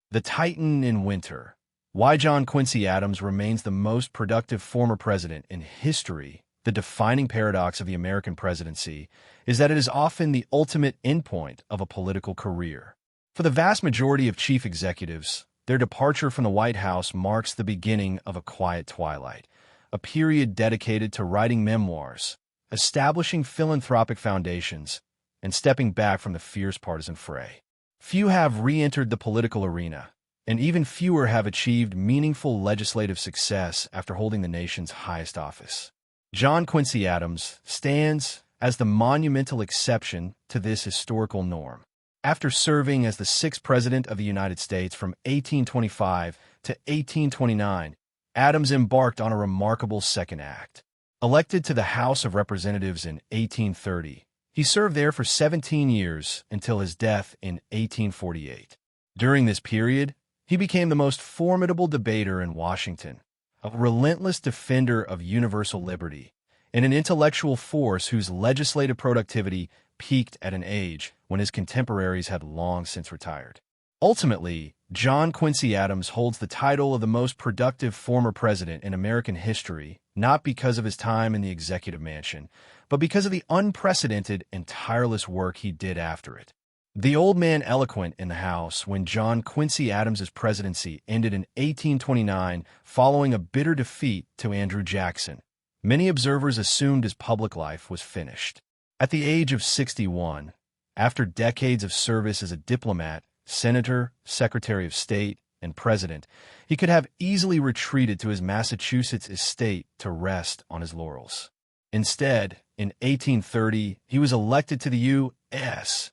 The Titan in Winter. Why John Quincy Adams remains the most productive former president in history. The defining paradox of the American presidency is that it is often the ultimate endpoint of a political career. For the vast majority of chief executives, their departure from the White House marks the beginning of a quiet twilight, a period dedicated to writing memoirs, establishing philanthropic foundations, and stepping back from the fierce partisan fray. Few have re-entered the political arena, and even fewer have achieved meaningful legislative success after holding the nation's highest office. John Quincy Adams stands as the monumental exception to this historical norm. After serving as the sixth President of the United States from 1825 to 1829, Adams embarked on a remarkable second act. Elected to the House of Representatives in 1830, he served there for 17 years until his death in 1848. During this period, he became the most formidable debater in Washington, a relentless defender of universal liberty, and an intellectual force whose legislative productivity peaked at an age when his contemporaries had long since retired. Ultimately, John Quincy Adams holds the title of the most productive former president in American history, not because of his time in the executive mansion, but because of the unprecedented and tireless work he did after it. The old man eloquent in the House when John Quincy Adams's presidency ended in 1829 following a bitter defeat to Andrew Jackson. Many observers assumed his public life was finished. At the age of 61, after decades of service as a diplomat, senator, secretary of state, and president, he could have easily retreated to his Massachusetts estate to rest on his laurels. Instead, in 1830, he was elected to the U.S.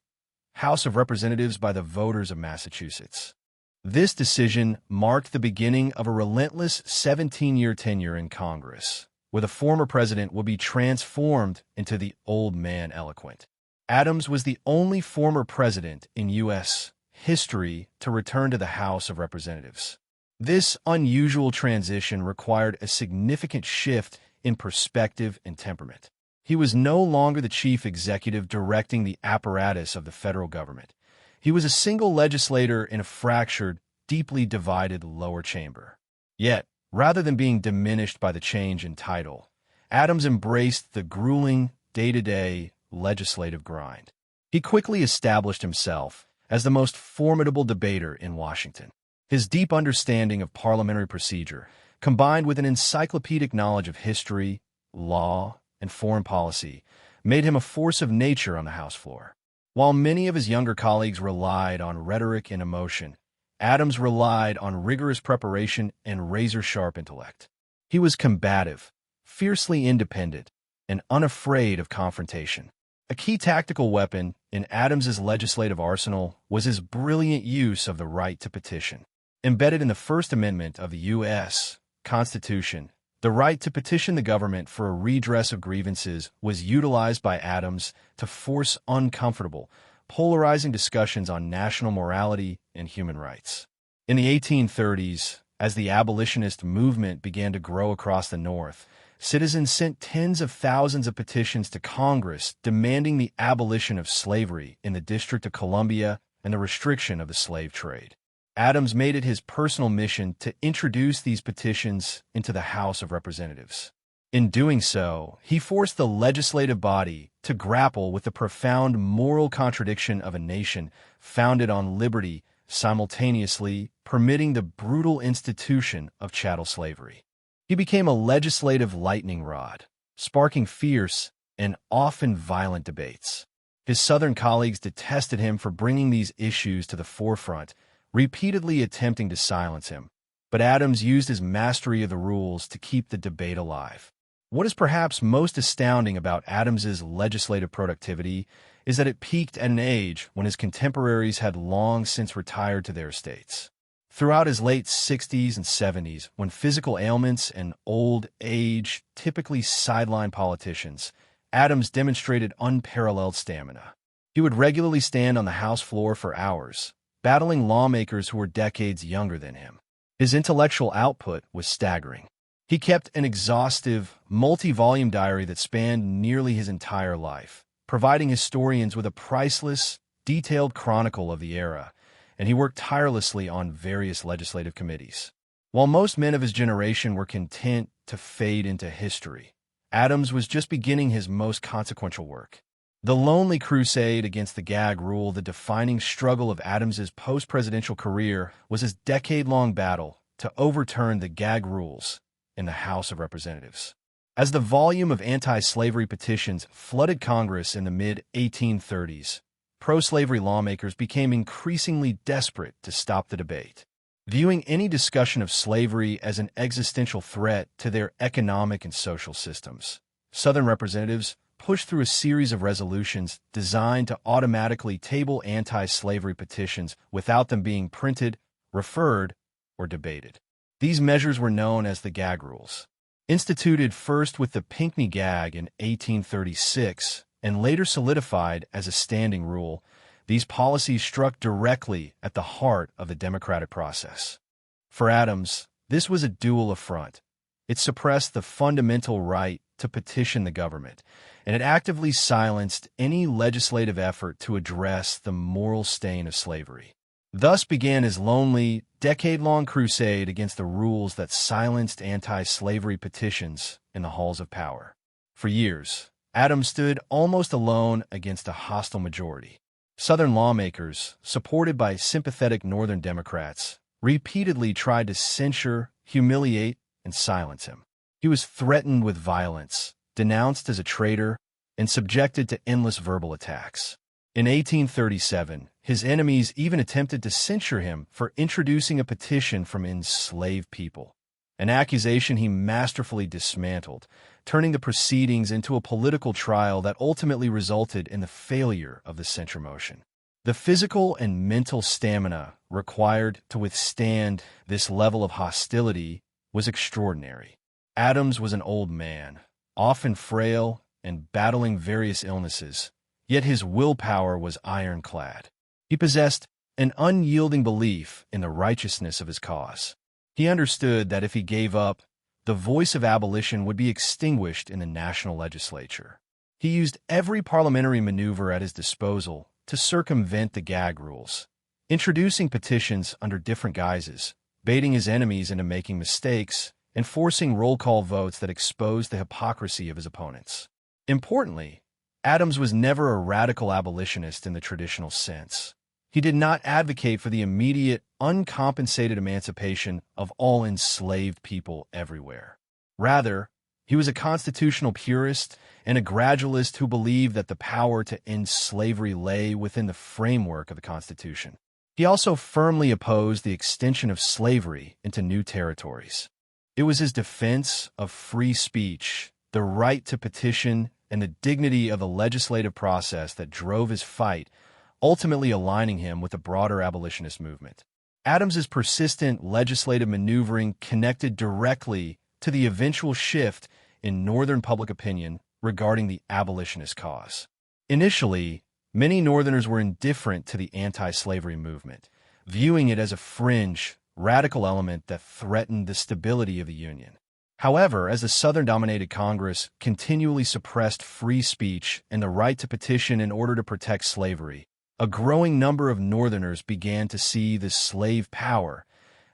House of Representatives by the voters of Massachusetts. This decision marked the beginning of a relentless 17-year tenure in Congress, where the former president would be transformed into the old man eloquent. Adams was the only former president in U.S. history to return to the House of Representatives. This unusual transition required a significant shift in perspective and temperament. He was no longer the chief executive directing the apparatus of the federal government. He was a single legislator in a fractured, deeply divided lower chamber. Yet, rather than being diminished by the change in title, Adams embraced the grueling, day-to-day legislative grind. He quickly established himself as the most formidable debater in Washington. His deep understanding of parliamentary procedure, combined with an encyclopedic knowledge of history, law, and foreign policy, made him a force of nature on the House floor. While many of his younger colleagues relied on rhetoric and emotion, Adams relied on rigorous preparation and razor-sharp intellect. He was combative, fiercely independent, and unafraid of confrontation. A key tactical weapon in Adams's legislative arsenal was his brilliant use of the right to petition. Embedded in the First Amendment of the U.S. Constitution, the right to petition the government for a redress of grievances was utilized by Adams to force uncomfortable, polarizing discussions on national morality and human rights. In the 1830s, as the abolitionist movement began to grow across the North, citizens sent tens of thousands of petitions to Congress demanding the abolition of slavery in the District of Columbia and the restriction of the slave trade. Adams made it his personal mission to introduce these petitions into the House of Representatives. In doing so, he forced the legislative body to grapple with the profound moral contradiction of a nation founded on liberty, simultaneously permitting the brutal institution of chattel slavery. He became a legislative lightning rod, sparking fierce and often violent debates. His Southern colleagues detested him for bringing these issues to the forefront, repeatedly attempting to silence him. But Adams used his mastery of the rules to keep the debate alive. What is perhaps most astounding about Adams's legislative productivity is that it peaked at an age when his contemporaries had long since retired to their estates. Throughout his late 60s and 70s, when physical ailments and old age typically sideline politicians, Adams demonstrated unparalleled stamina. He would regularly stand on the House floor for hours, battling lawmakers who were decades younger than him. His intellectual output was staggering. He kept an exhaustive, multi-volume diary that spanned nearly his entire life, providing historians with a priceless, detailed chronicle of the era and he worked tirelessly on various legislative committees. While most men of his generation were content to fade into history, Adams was just beginning his most consequential work. The lonely crusade against the gag rule, the defining struggle of Adams's post-presidential career, was his decade-long battle to overturn the gag rules in the House of Representatives. As the volume of anti-slavery petitions flooded Congress in the mid-1830s, pro-slavery lawmakers became increasingly desperate to stop the debate. Viewing any discussion of slavery as an existential threat to their economic and social systems, Southern representatives pushed through a series of resolutions designed to automatically table anti-slavery petitions without them being printed, referred, or debated. These measures were known as the gag rules. Instituted first with the Pinckney Gag in 1836 and later solidified as a standing rule, these policies struck directly at the heart of the democratic process. For Adams, this was a dual affront. It suppressed the fundamental right to petition the government, and it actively silenced any legislative effort to address the moral stain of slavery. Thus began his lonely, decade-long crusade against the rules that silenced anti-slavery petitions in the halls of power. For years, Adams stood almost alone against a hostile majority. Southern lawmakers, supported by sympathetic Northern Democrats, repeatedly tried to censure, humiliate, and silence him. He was threatened with violence, denounced as a traitor, and subjected to endless verbal attacks. In 1837, his enemies even attempted to censure him for introducing a petition from enslaved people, an accusation he masterfully dismantled, turning the proceedings into a political trial that ultimately resulted in the failure of the censure motion. The physical and mental stamina required to withstand this level of hostility was extraordinary. Adams was an old man, often frail and battling various illnesses, yet his willpower was ironclad. He possessed an unyielding belief in the righteousness of his cause. He understood that if he gave up, the voice of abolition would be extinguished in the national legislature. He used every parliamentary maneuver at his disposal to circumvent the gag rules, introducing petitions under different guises, baiting his enemies into making mistakes, and forcing roll call votes that exposed the hypocrisy of his opponents. Importantly, Adams was never a radical abolitionist in the traditional sense. He did not advocate for the immediate, uncompensated emancipation of all enslaved people everywhere. Rather, he was a constitutional purist and a gradualist who believed that the power to end slavery lay within the framework of the Constitution. He also firmly opposed the extension of slavery into new territories. It was his defense of free speech, the right to petition, and the dignity of the legislative process that drove his fight, ultimately aligning him with the broader abolitionist movement. Adams's persistent legislative maneuvering connected directly to the eventual shift in Northern public opinion regarding the abolitionist cause. Initially, many Northerners were indifferent to the anti-slavery movement, viewing it as a fringe, radical element that threatened the stability of the Union. However, as the Southern-dominated Congress continually suppressed free speech and the right to petition in order to protect slavery, a growing number of Northerners began to see the slave power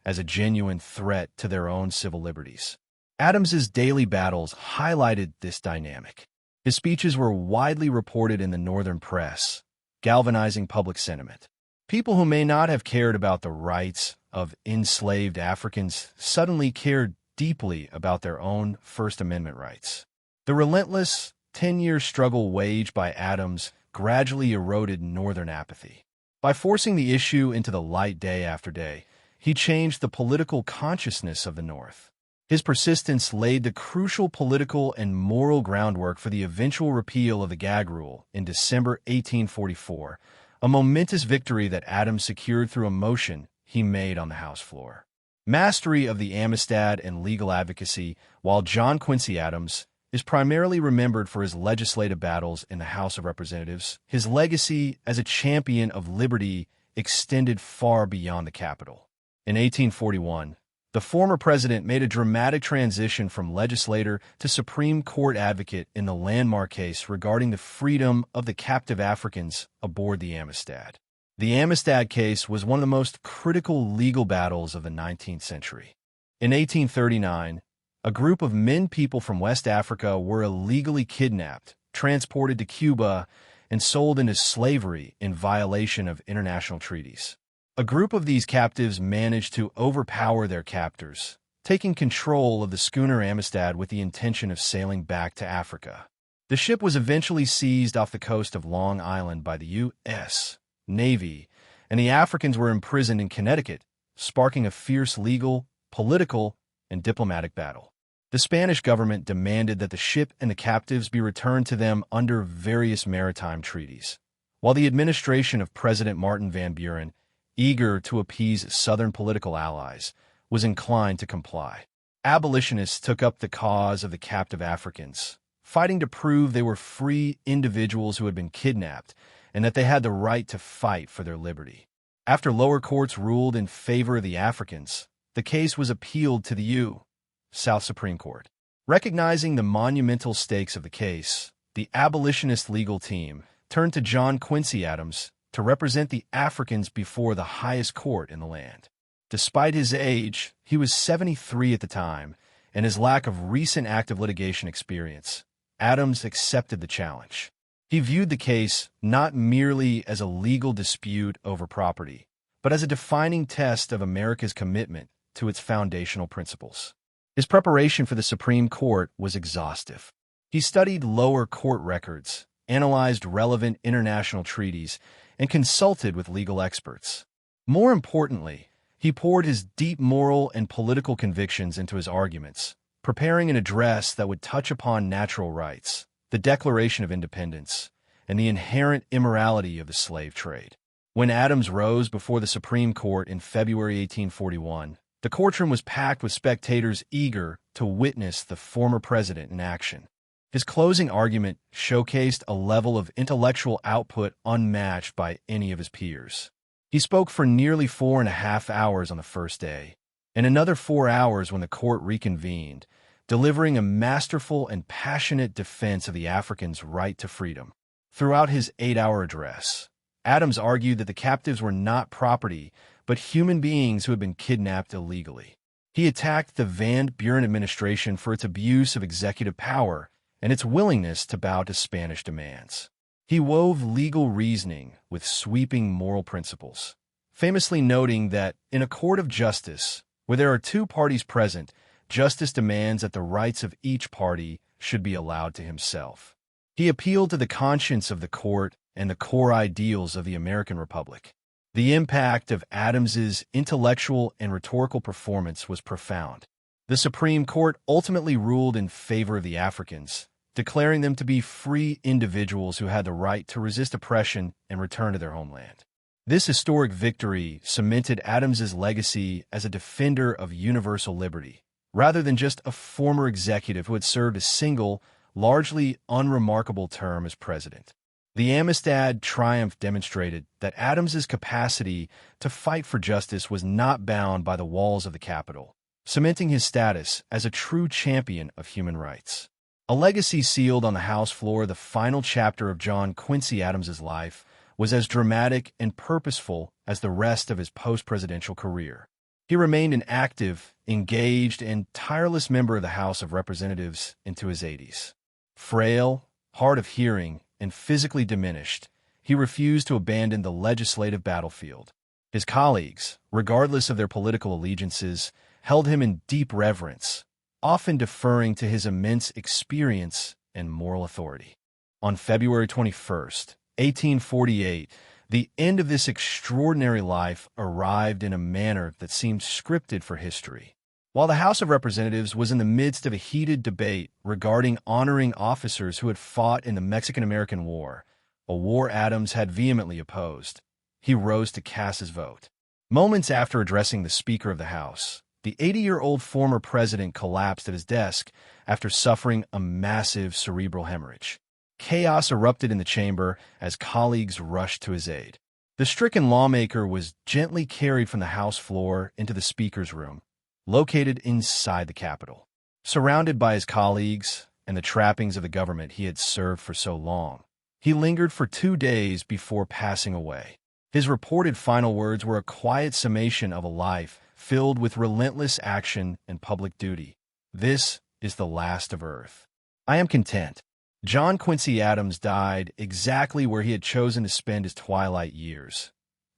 as a genuine threat to their own civil liberties. Adams's daily battles highlighted this dynamic. His speeches were widely reported in the Northern press, galvanizing public sentiment. People who may not have cared about the rights of enslaved Africans suddenly cared deeply about their own First Amendment rights. The relentless 10-year struggle waged by Adams gradually eroded Northern apathy. By forcing the issue into the light day after day, he changed the political consciousness of the North. His persistence laid the crucial political and moral groundwork for the eventual repeal of the gag rule in December 1844, a momentous victory that Adams secured through a motion he made on the House floor. Mastery of the Amistad and legal advocacy, while John Quincy Adams is primarily remembered for his legislative battles in the House of Representatives, his legacy as a champion of liberty extended far beyond the Capitol. In 1841, the former president made a dramatic transition from legislator to Supreme Court advocate in the landmark case regarding the freedom of the captive Africans aboard the Amistad. The Amistad case was one of the most critical legal battles of the 19th century. In 1839, a group of people from West Africa were illegally kidnapped, transported to Cuba, and sold into slavery in violation of international treaties. A group of these captives managed to overpower their captors, taking control of the schooner Amistad with the intention of sailing back to Africa. The ship was eventually seized off the coast of Long Island by the U.S. Navy, and the Africans were imprisoned in Connecticut, sparking a fierce legal, political, and diplomatic battle. The Spanish government demanded that the ship and the captives be returned to them under various maritime treaties, while the administration of President Martin Van Buren, eager to appease Southern political allies, was inclined to comply. Abolitionists took up the cause of the captive Africans, fighting to prove they were free individuals who had been kidnapped and that they had the right to fight for their liberty. After lower courts ruled in favor of the Africans, the case was appealed to the U.S. Supreme Court. Recognizing the monumental stakes of the case, the abolitionist legal team turned to John Quincy Adams to represent the Africans before the highest court in the land. Despite his age, he was 73 at the time, and his lack of recent active litigation experience, Adams accepted the challenge. He viewed the case not merely as a legal dispute over property, but as a defining test of America's commitment to its foundational principles. His preparation for the Supreme Court was exhaustive. He studied lower court records, analyzed relevant international treaties, and consulted with legal experts. More importantly, he poured his deep moral and political convictions into his arguments, preparing an address that would touch upon natural rights, the Declaration of Independence, and the inherent immorality of the slave trade. When Adams rose before the Supreme Court in February 1841, the courtroom was packed with spectators eager to witness the former president in action. His closing argument showcased a level of intellectual output unmatched by any of his peers. He spoke for nearly 4.5 hours on the first day, and another 4 hours when the court reconvened, delivering a masterful and passionate defense of the Africans' right to freedom. Throughout his 8-hour address, Adams argued that the captives were not property, but human beings who had been kidnapped illegally. He attacked the Van Buren administration for its abuse of executive power and its willingness to bow to Spanish demands. He wove legal reasoning with sweeping moral principles, famously noting that in a court of justice, where there are two parties present, justice demands that the rights of each party should be allowed to himself. He appealed to the conscience of the court and the core ideals of the American Republic. The impact of Adams's intellectual and rhetorical performance was profound. The Supreme Court ultimately ruled in favor of the Africans, declaring them to be free individuals who had the right to resist oppression and return to their homeland. This historic victory cemented Adams's legacy as a defender of universal liberty, rather than just a former executive who had served a single, largely unremarkable term as president. The Amistad triumph demonstrated that Adams's capacity to fight for justice was not bound by the walls of the Capitol, cementing his status as a true champion of human rights. A legacy sealed on the House floor, the final chapter of John Quincy Adams's life was as dramatic and purposeful as the rest of his post-presidential career. He remained an active, engaged, and tireless member of the House of Representatives into his 80s. Frail, hard of hearing, and physically diminished, he refused to abandon the legislative battlefield. His colleagues, regardless of their political allegiances, held him in deep reverence, often deferring to his immense experience and moral authority. On February 21st, 1848, the end of this extraordinary life arrived in a manner that seemed scripted for history. While the House of Representatives was in the midst of a heated debate regarding honoring officers who had fought in the Mexican-American War, a war Adams had vehemently opposed, he rose to cast his vote. Moments after addressing the Speaker of the House, the 80-year-old former president collapsed at his desk after suffering a massive cerebral hemorrhage. Chaos erupted in the chamber as colleagues rushed to his aid. The stricken lawmaker was gently carried from the House floor into the Speaker's room, located inside the Capitol. Surrounded by his colleagues and the trappings of the government he had served for so long, he lingered for 2 days before passing away. His reported final words were a quiet summation of a life filled with relentless action and public duty. "This is the last of Earth. I am content." John Quincy Adams died exactly where he had chosen to spend his twilight years,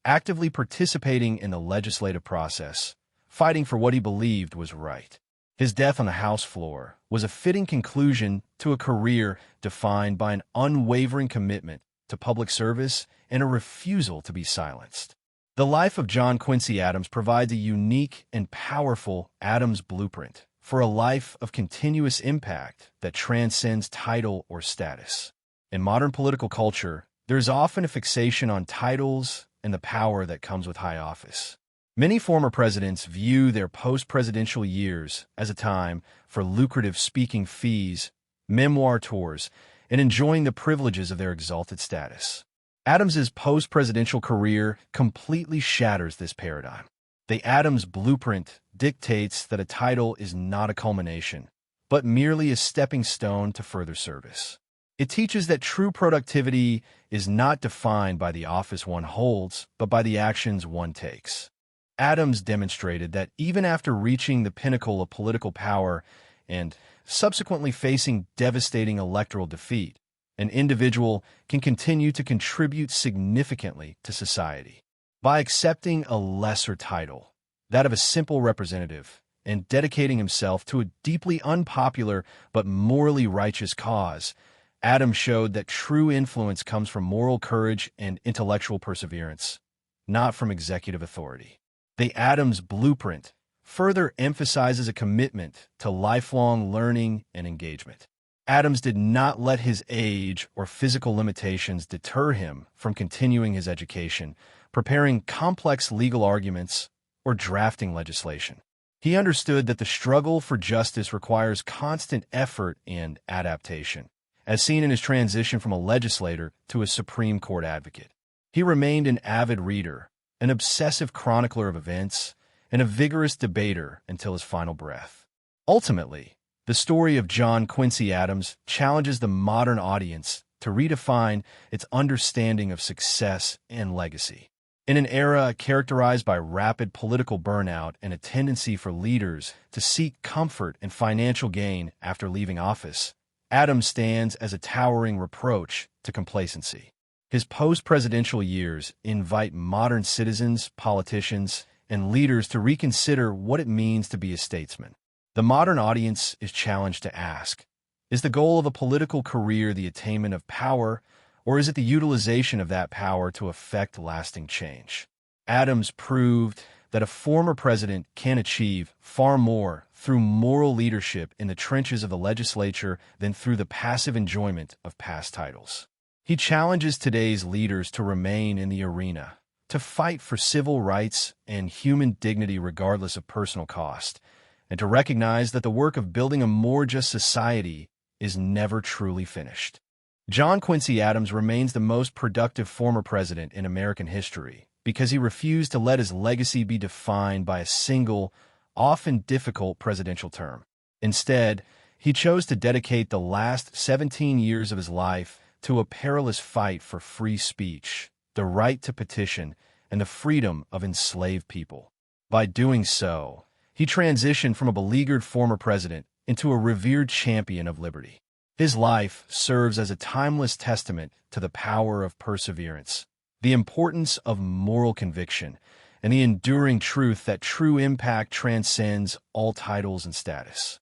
actively participating in the legislative process, fighting for what he believed was right. His death on the House floor was a fitting conclusion to a career defined by an unwavering commitment to public service and a refusal to be silenced. The life of John Quincy Adams provides a unique and powerful Adams blueprint for a life of continuous impact that transcends title or status. In modern political culture, there is often a fixation on titles and the power that comes with high office. Many former presidents view their post-presidential years as a time for lucrative speaking fees, memoir tours, and enjoying the privileges of their exalted status. Adams's post-presidential career completely shatters this paradigm. The Adams blueprint dictates that a title is not a culmination, but merely a stepping stone to further service. It teaches that true productivity is not defined by the office one holds, but by the actions one takes. Adams demonstrated that even after reaching the pinnacle of political power and subsequently facing devastating electoral defeat, an individual can continue to contribute significantly to society. By accepting a lesser title, that of a simple representative, and dedicating himself to a deeply unpopular but morally righteous cause, Adams showed that true influence comes from moral courage and intellectual perseverance, not from executive authority. The Adams blueprint further emphasizes a commitment to lifelong learning and engagement. Adams did not let his age or physical limitations deter him from continuing his education, preparing complex legal arguments, or drafting legislation. He understood that the struggle for justice requires constant effort and adaptation, as seen in his transition from a legislator to a Supreme Court advocate. He remained an avid reader, an obsessive chronicler of events, and a vigorous debater until his final breath. Ultimately, the story of John Quincy Adams challenges the modern audience to redefine its understanding of success and legacy. In an era characterized by rapid political burnout and a tendency for leaders to seek comfort and financial gain after leaving office, Adams stands as a towering reproach to complacency. His post-presidential years invite modern citizens, politicians, and leaders to reconsider what it means to be a statesman. The modern audience is challenged to ask, is the goal of a political career the attainment of power, or is it the utilization of that power to effect lasting change? Adams proved that a former president can achieve far more through moral leadership in the trenches of the legislature than through the passive enjoyment of past titles. He challenges today's leaders to remain in the arena, to fight for civil rights and human dignity regardless of personal cost, and to recognize that the work of building a more just society is never truly finished. John Quincy Adams remains the most productive former president in American history because he refused to let his legacy be defined by a single, often difficult presidential term. Instead, he chose to dedicate the last 17 years of his life to a perilous fight for free speech, the right to petition, and the freedom of enslaved people. By doing so, he transitioned from a beleaguered former president into a revered champion of liberty. His life serves as a timeless testament to the power of perseverance, the importance of moral conviction, and the enduring truth that true impact transcends all titles and status.